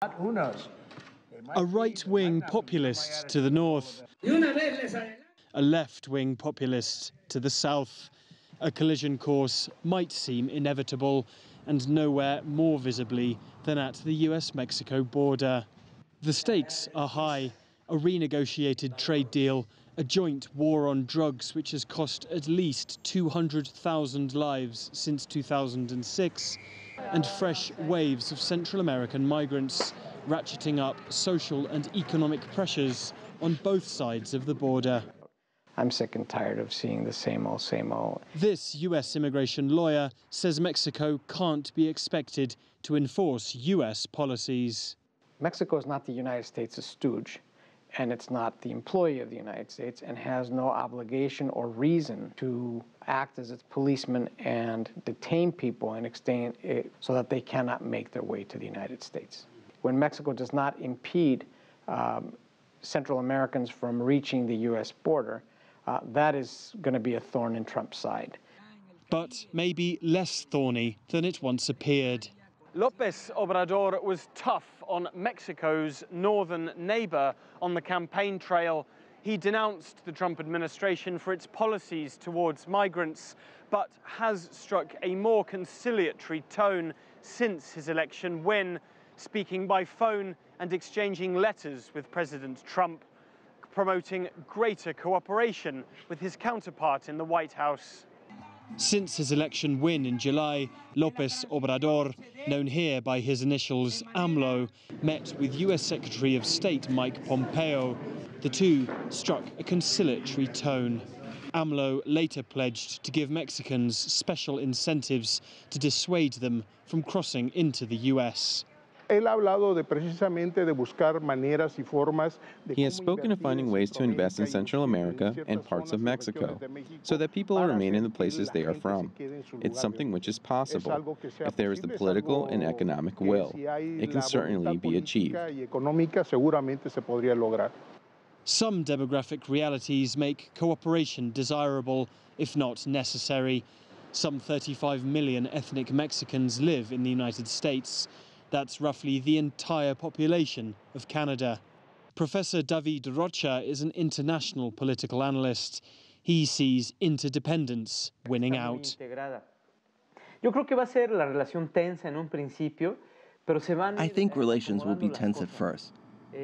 A right-wing populist to the north, a left-wing populist to the south. A collision course might seem inevitable, and nowhere more visibly than at the US-Mexico border. The stakes are high. A renegotiated trade deal, a joint war on drugs which has cost at least 200,000 lives since 2006, and fresh waves of Central American migrants, ratcheting up social and economic pressures on both sides of the border. I'm sick and tired of seeing the same old, same old. This US immigration lawyer says Mexico can't be expected to enforce US policies. Mexico is not the United States' stooge, and it's not the employee of the United States, and has no obligation or reason to act as its policeman and detain people and extend it so that they cannot make their way to the United States. When Mexico does not impede Central Americans from reaching the U.S. border, that is going to be a thorn in Trump's side. But maybe less thorny than it once appeared. Lopez Obrador was tough on Mexico's northern neighbor on the campaign trail. He denounced the Trump administration for its policies towards migrants, but has struck a more conciliatory tone since his election win, speaking by phone and exchanging letters with President Trump, promoting greater cooperation with his counterpart in the White House. Since his election win in July, Lopez Obrador, known here by his initials AMLO, met with US Secretary of State Mike Pompeo. The two struck a conciliatory tone. AMLO later pledged to give Mexicans special incentives to dissuade them from crossing into the US. He has spoken of finding ways to invest in Central America and parts of Mexico so that people remain in the places they are from. It's something which is possible. If there is the political and economic will, it can certainly be achieved. Some demographic realities make cooperation desirable, if not necessary. Some 35 million ethnic Mexicans live in the United States. That's roughly the entire population of Canada. Professor David Rocha is an international political analyst. He sees interdependence winning out. I think relations will be tense at first,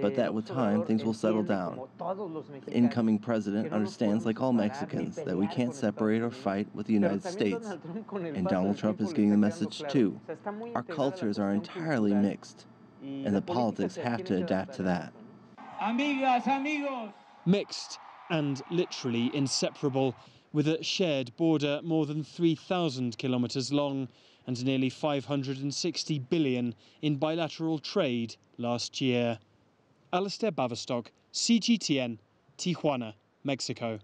but that with time, things will settle down. The incoming president understands, like all Mexicans, that we can't separate or fight with the United States. And Donald Trump is getting the message too. Our cultures are entirely mixed, and the politics have to adapt to that. Mixed and literally inseparable, with a shared border more than 3,000 kilometers long and nearly 560 billion in bilateral trade last year. Alistair Baverstock, CGTN, Tijuana, Mexico.